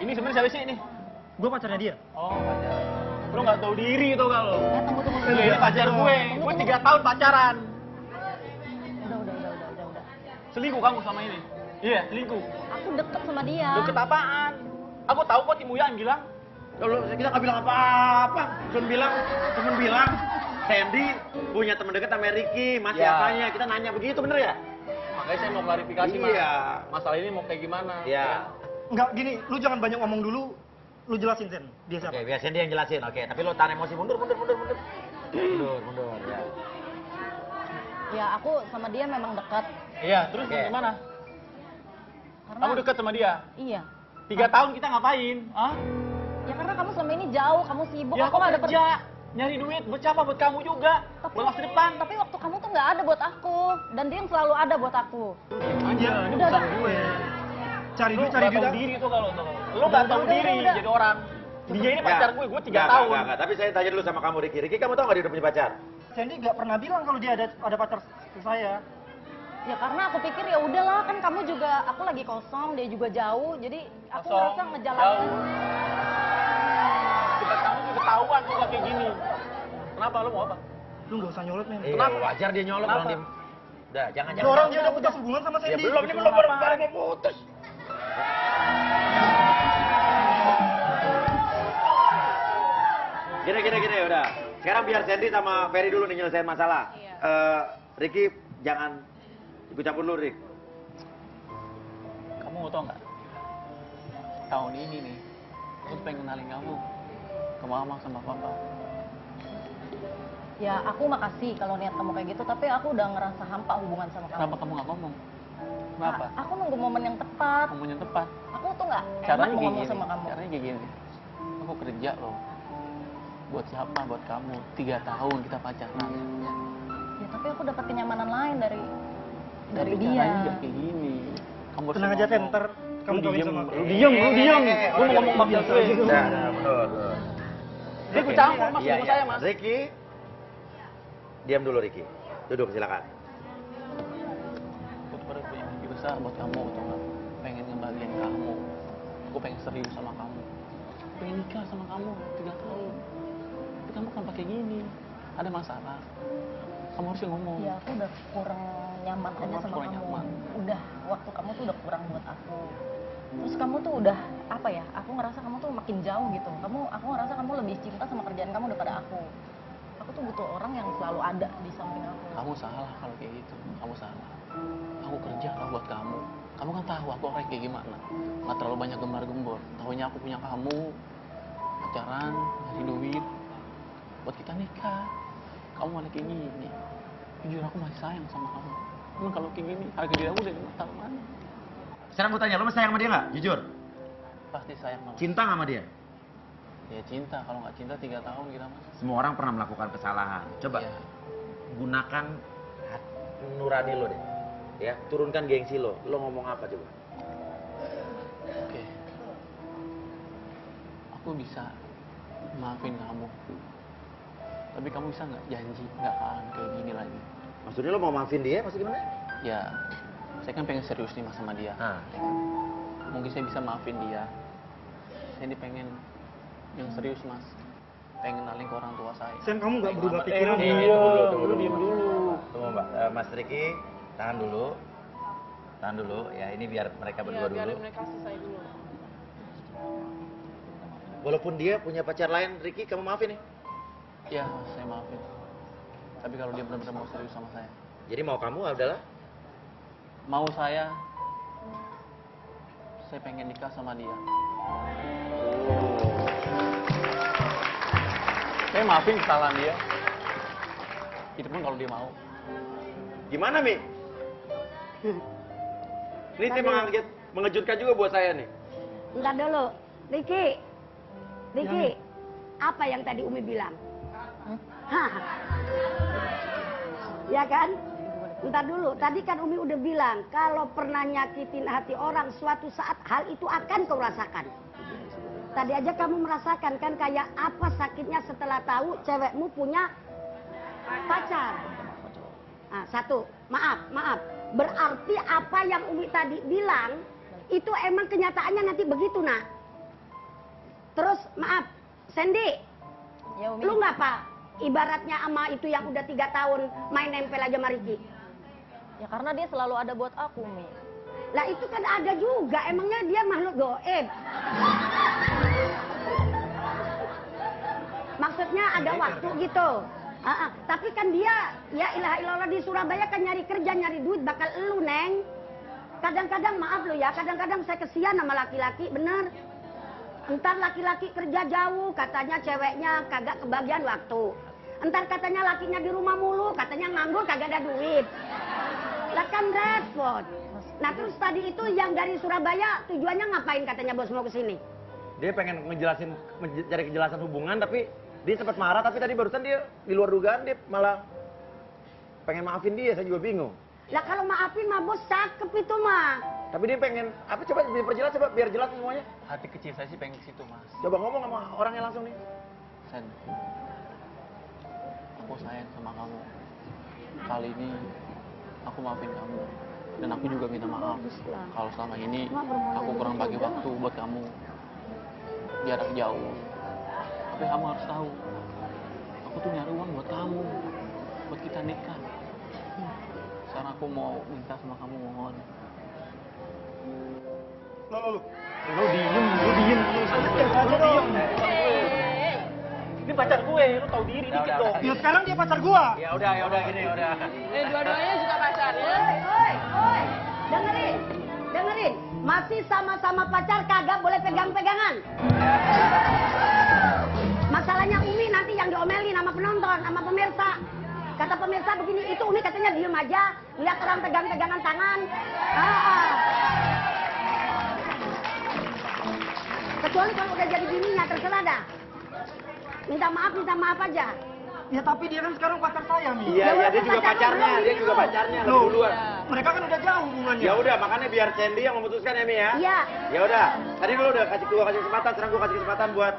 Ini sebenarnya siapa sih ini? Gue pacarnya dia. Oh, pacar. Lu nggak tahu diri tuh kalau. Tunggu. Ini pacar gue. Gue 3 tahun pacaran. Udah. Selingkuh kamu sama ini? Iya, selingkuh. Aku deket sama dia. Deket apaan? Aku tahu kok tim Uya yang bilang. Kita nggak bilang apa-apa. Cuma bilang Sandy punya teman dekat sama Ricky. Mas Ya. siapanya? Kita nanya begitu, bener ya? Makanya saya mau klarifikasi Mas. Iya. Masalah ini mau kayak gimana? Iya. Enggak, gini, lu jangan banyak ngomong dulu. Lu jelasin Sen, dia siapa? Oke, biar Sandy yang jelasin. Oke, tapi lo tahan emosi. Mundur. Mundur, ya. Ya aku sama dia memang dekat. Iya, terus Oke. gimana? Karena Kamu dekat sama dia? Iya. 3 tahun kita ngapain? Hah? Ya karena kamu selama ini jauh, kamu sibuk. Ya aku aku nggak ada kerja, nyari duit, buat siapa? Buat kamu juga. Buat masa depan. Tapi waktu kamu tuh nggak ada buat aku, dan dia yang selalu ada buat aku. Aja, ini Udah, urusan udah. gue. Cari Lu duit, nggak tahu dah. diri tuh kalau tuh. Lu nggak tahu Udah, diri udah. jadi orang. Dia ini pacar gue 3 Nggak, tahun. nggak. Tapi saya tanya dulu sama kamu, Ricky. Ricky, kamu tahu nggak dia udah punya pacar? Sandy nggak pernah bilang kalau dia ada pacar ke saya. Ya karena aku pikir ya udahlah, kan kamu juga, aku lagi kosong, dia juga jauh, jadi aku Kosong, ngerasa ngejalanin. Kita kamu tuh ketahuan tuh kayak gini. Kenapa lu mau apa? Lu nggak usah nyolot, men. Iya, wajar dia nyolot Kenapa? orang dia. Udah, jangan. Itu orang dia udah putus hubungan sama Ya Sandy. belum, ini belum baru mau putus. Gini, udah. Sekarang biar Sandy sama Ferry dulu nih nyelesain masalah. Ricky, jangan ikut campur dulu, Rick. Kamu mau tau nggak? Tahun ini nih, aku tuh pengen kenalin kamu ke mama sama papa. Ya aku makasih kalau niat kamu kayak gitu, tapi aku udah ngerasa hampa hubungan sama kamu. Kenapa kamu nggak ngomong? Kenapa? Aku nunggu momen yang tepat. Momen yang tepat. Aku tuh nggak enak Caranya mau kayak ngomong gini. sama kamu. Caranya kayak gini. Aku kerja loh. Buat siapa? Buat kamu. 3 tahun kita pacaran. Ya tapi aku dapat kenyamanan lain dari dari Tapi dia. caranya jangan kayak gini. Kamu harus Tenang aja, Ten. ngomong. Ntar kamu Lu kawin diem, sama aku. lu diem. Gue mau ngomong maksud gue. Nah, betul. Dia gue campur mas, Iya, sama iya. saya mas. Ricky, diam dulu Ricky. Duduk silakan. Aku tuh pada punya mimpi besar buat kamu, tau nggak? Pengen ngebahagiain kamu. Aku pengen serius sama kamu. Pengen nikah sama kamu 3 tahun. Tapi kamu kan pakai gini. Ada masalah. Kamu harus ngomong. Ya aku udah kurang nyaman Kamu aja harus sama kurang kamu. nyaman. Udah, waktu kamu tuh udah kurang buat aku. Terus kamu tuh udah, apa ya, aku ngerasa kamu tuh makin jauh gitu. Aku ngerasa kamu lebih cinta sama kerjaan kamu daripada aku. Aku tuh butuh orang yang selalu ada di samping aku. Kamu salah kalau kayak gitu. Kamu salah. Aku kerja lah buat kamu. Kamu kan tahu aku orang kayak gimana. Nggak terlalu banyak gembar-gembor. Tahunya aku punya kamu. Pacaran, nyari duit. Buat kita nikah. Kamu malah kayak gini. Jujur aku masih sayang sama kamu. Emang kalau kayak gini, harga diri aku udah taruh mana? Sekarang gue tanya, lo masih sayang sama dia nggak? Jujur. Pasti sayang sama. Cinta nggak sama dia? Ya cinta. Kalau nggak cinta 3 tahun kita mas. Semua orang pernah melakukan kesalahan. Coba Iya. gunakan nurani lo deh. Ya, turunkan gengsi lo. Lo ngomong apa coba? Oke. Aku bisa maafin kamu. Tapi kamu bisa nggak janji nggak akan kayak gini lagi? Maksudnya lo mau maafin dia? Maksud gimana? Ya, saya kan pengen serius nih mas sama dia. Ah. Ya kan? Mungkin saya bisa maafin dia. Saya ini pengen yang serius mas. Pengen kenalin ke orang tua saya. Sen, kamu nggak berubah Tunggu, pikiran? Tunggu, diem dulu. Tunggu Mbak. Mas Ricky, tahan dulu. Tahan dulu. Ya, ini biar mereka berdua Iya, biarin dulu. mereka selesai dulu. Walaupun dia punya pacar lain, Ricky, kamu maafin nih? Ya, saya maafin. Tapi kalau dia benar-benar mau serius sama saya. Jadi mau kamu adalah? Mau saya pengen nikah sama dia. Saya maafin kesalahan dia. Itu pun kalau dia mau. Gimana, Mi? Ini saya mengejutkan juga buat saya nih. Entar dulu, Ricky, apa yang tadi Umi bilang? Hah? Ya kan? Entar dulu, tadi kan Umi udah bilang, kalau pernah nyakitin hati orang, suatu saat hal itu akan kau rasakan. Tadi aja kamu merasakan kan kayak apa sakitnya setelah tahu cewekmu punya pacar. Nah, satu, maaf. Berarti apa yang Umi tadi bilang, itu emang kenyataannya nanti begitu, nak. Terus, maaf, Sandy, Ya Umi. lu nggak apa? Ibaratnya ama itu yang udah 3 tahun main nempel aja sama Ricky. Ya karena dia selalu ada buat aku, Mi. Lah itu kan ada juga, emangnya dia makhluk goib. Maksudnya ada waktu gitu. Tapi kan dia, ya ilaha illallah di Surabaya kan nyari kerja, nyari duit, bakal elu, Neng. Kadang-kadang maaf lo ya, kadang-kadang saya kesian sama laki-laki, bener. Entar laki-laki kerja jauh, katanya ceweknya kagak kebagian waktu. Entar katanya lakinya di rumah mulu, katanya nganggur kagak ada duit. Lah kan repot. Nah terus tadi itu yang dari Surabaya tujuannya ngapain katanya bos mau kesini? Dia pengen cari kejelasan hubungan, tapi dia sempat marah, tapi tadi barusan dia di luar dugaan dia malah pengen maafin dia, saya juga bingung. Lah kalau maafin mah bos cakep itu mah. Tapi dia pengen, apa coba diperjelas coba biar jelas semuanya. Hati kecil saya sih pengen ke situ, Mas. Coba ngomong sama orangnya langsung nih. Sen, aku sayang sama kamu. Kali ini aku maafin kamu. Dan aku juga minta maaf kalau selama ini aku kurang bagi waktu buat kamu. Jarak jauh. Tapi kamu harus tahu, aku tuh nyari uang buat kamu, buat kita nikah. Sekarang aku mau minta sama kamu, mohon. Lu diem. Ini pacar gue, lu tahu diri dikit dong. Ya sekarang dia pacar gua. Ya udah gini, udah. Dua-duanya juga pacarnya. Oi, dengerin. Masih sama-sama pacar kagak boleh pegang-pegangan. Masalahnya Umi nanti yang diomelin sama penonton, sama pemirsa. Kata pemirsa begini, itu Umi katanya diem aja, lihat orang pegang-pegangan tangan. Kecuali kalau udah jadi bininya, terserah dah. Minta maaf aja. Ya tapi dia kan sekarang pacar saya, Mi. Iya, dia juga pacarnya, lebih duluan. mereka kan udah jauh hubungannya. Ya udah, makanya biar Sandy yang memutuskan ya, Mi ya. Iya. Ya udah, tadi dulu udah kasih kesempatan, sekarang gua kasih kesempatan buat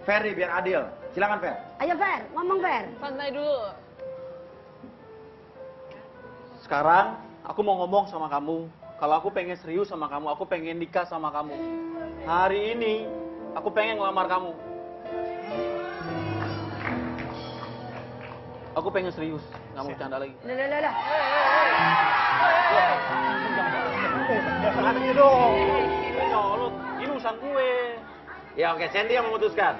Ferry biar adil. Silakan Fer. Ayo Fer, ngomong Fer. Santai dulu. Sekarang aku mau ngomong sama kamu. Kalau aku pengen serius sama kamu, aku pengen nikah sama kamu. Hari ini aku pengen ngelamar kamu. Aku pengen serius, nggak mau bercanda lagi. Lah. Jangan aja dong. Nyolot, ini urusan gue. Ya oke, Sandy yang memutuskan.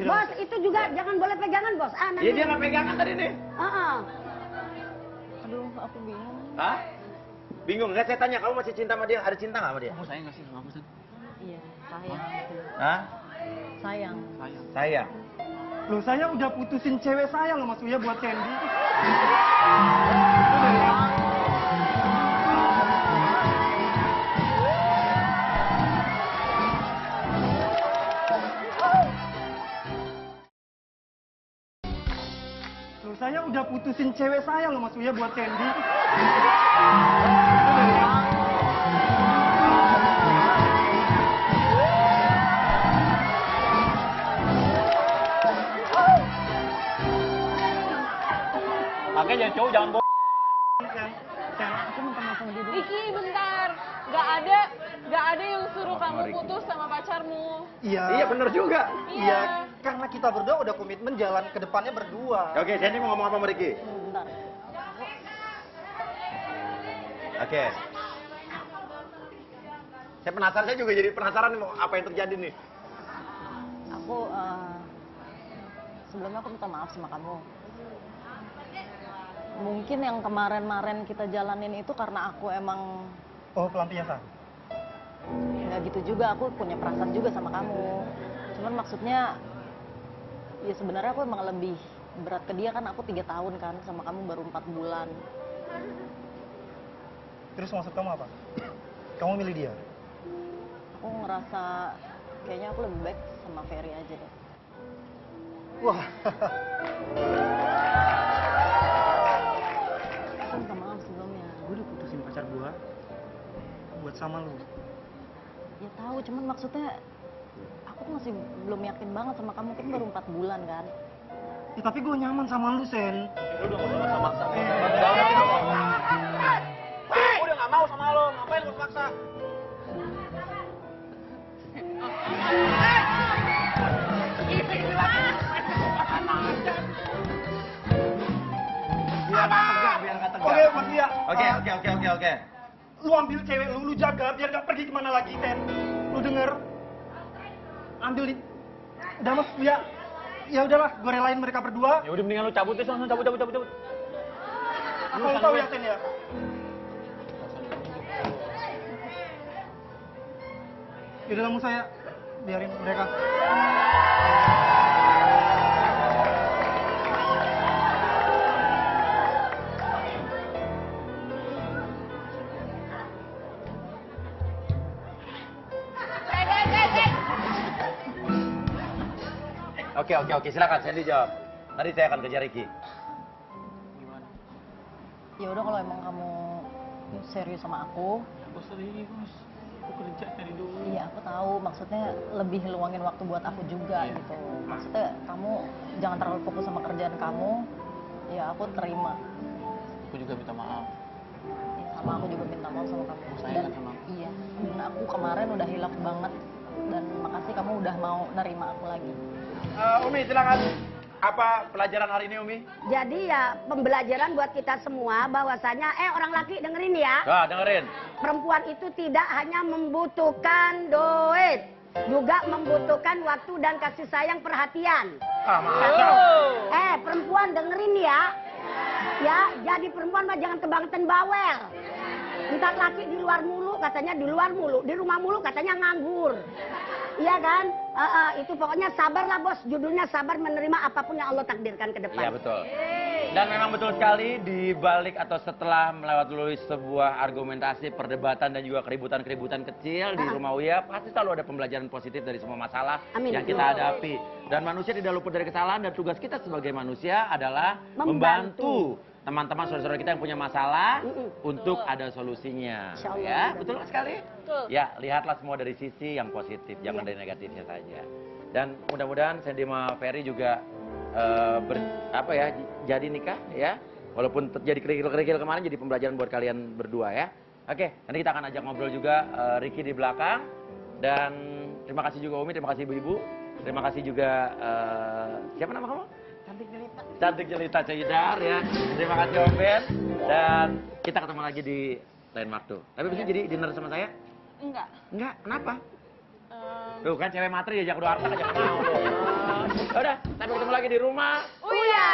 Bos, itu juga jangan boleh pegangan, Bos. Iya, dia nggak pegangan tadi nih. Aduh, aku bingung. Hah? Bingung? Nggak, saya tanya, kamu masih cinta sama dia? Ada cinta nggak sama dia? Kamu sayang nggak sih sama aku, San? Iya, sayang. Hah? Sayang. Sayang. Loh, saya udah putusin cewek saya loh Mas Uya buat Sandy. Loh, saya udah putusin cewek saya loh Mas Uya buat Sandy. Makanya jadi cowok jangan bohong. Aku minta maaf sama dia dulu. Iki, bentar. Gak ada yang suruh kamu putus sama pacarmu. Iya bener juga. Iya, karena kita berdua udah komitmen jalan ke depannya berdua. Oke, Sandy mau ngomong apa sama Ricky? Bentar. Oke. Saya penasaran, saya juga jadi penasaran nih, mau apa yang terjadi nih. Aku sebelumnya aku minta maaf sama kamu. Mungkin yang kemarin-kemarin kita jalanin itu karena aku emang... Oh, pelampiasan? Nggak gitu juga, aku punya perasaan juga sama kamu. Cuman maksudnya, ya sebenarnya aku emang lebih berat ke dia kan, aku 3 tahun kan, sama kamu baru 4 bulan. Terus maksud kamu apa? Kamu milih dia? Aku ngerasa kayaknya aku lebih baik sama Ferry aja deh. Wah. Aku minta maaf sebelumnya. Gue udah putusin pacar gue buat sama lu. Ya tahu, cuman maksudnya aku tuh masih belum yakin banget sama kamu, kan baru 4 bulan kan. Ya tapi gue nyaman sama lu, Sen. Lu udah nggak usah maksa. Aku udah nggak mau sama lo, ngapain lu maksa? Biar nggak tegang. Oke, Mas Lia. Oke. Lu ambil cewek lu jaga biar nggak pergi kemana lagi, Sen. Lu denger? Ambil di... Udah, Mas Lia. Ya udahlah, gue relain mereka berdua. Ya udah mendingan lu cabut deh, langsung cabut. Aku tahu ya, Sen ya. Yaudah, langsung saya biarin mereka. Oke, silakan Sandy jawab. Nanti saya akan kejar Ricky. Gimana? Ya udah kalau emang kamu serius sama aku. Aku serius. Aku kerja dari dulu. Iya, aku tahu. Maksudnya lebih luangin waktu buat aku juga gitu. Maksudnya kamu jangan terlalu fokus sama kerjaan kamu. Ya aku terima. Aku juga minta maaf. Ya, sama aku juga minta maaf sama kamu. Sayang sama aku. Iya, dan aku kemarin udah hilaf banget. Dan makasih kamu udah mau nerima aku lagi. Umi, silakan. Apa pelajaran hari ini, Umi? Jadi ya pembelajaran buat kita semua bahwasanya orang laki dengerin ya. Dengerin. Perempuan itu tidak hanya membutuhkan duit, juga membutuhkan waktu dan kasih sayang perhatian. Perempuan dengerin ya. Ya, jadi perempuan mah jangan kebangetan bawel. Entar laki di luar mulu katanya di luar mulu, di rumah mulu katanya nganggur. Iya kan? Itu pokoknya sabarlah bos, judulnya sabar menerima apapun yang Allah takdirkan ke depan. Iya betul. Dan memang betul sekali di balik atau setelah melewati sebuah argumentasi, perdebatan dan juga keributan-keributan kecil di rumah Uya, pasti selalu ada pembelajaran positif dari semua masalah yang kita hadapi. Dan manusia tidak luput dari kesalahan dan tugas kita sebagai manusia adalah membantu. teman-teman saudara-saudara kita yang punya masalah untuk ada solusinya. Insya Allah. Ya, betul sekali. Betul. Ya, lihatlah semua dari sisi yang positif, jangan dari negatifnya saja. Dan mudah-mudahan Sandy sama Ferry juga jadi nikah ya. Walaupun terjadi kerikil-kerikil kemarin jadi pembelajaran buat kalian berdua ya. Oke, nanti kita akan ajak ngobrol juga Ricky di belakang. Dan terima kasih juga Umi, terima kasih ibu-ibu. Terima kasih juga siapa nama kamu? Cantik Jelita. Cantik Jelita Cahidar ya. Terima kasih Om Ben. Dan kita ketemu lagi di lain waktu. Tapi bisa jadi dinner sama saya? Enggak. Enggak, kenapa? Tuh kan cewek matri ajak doa harta ajak mau. Udah, sampai ketemu lagi di rumah. Uya.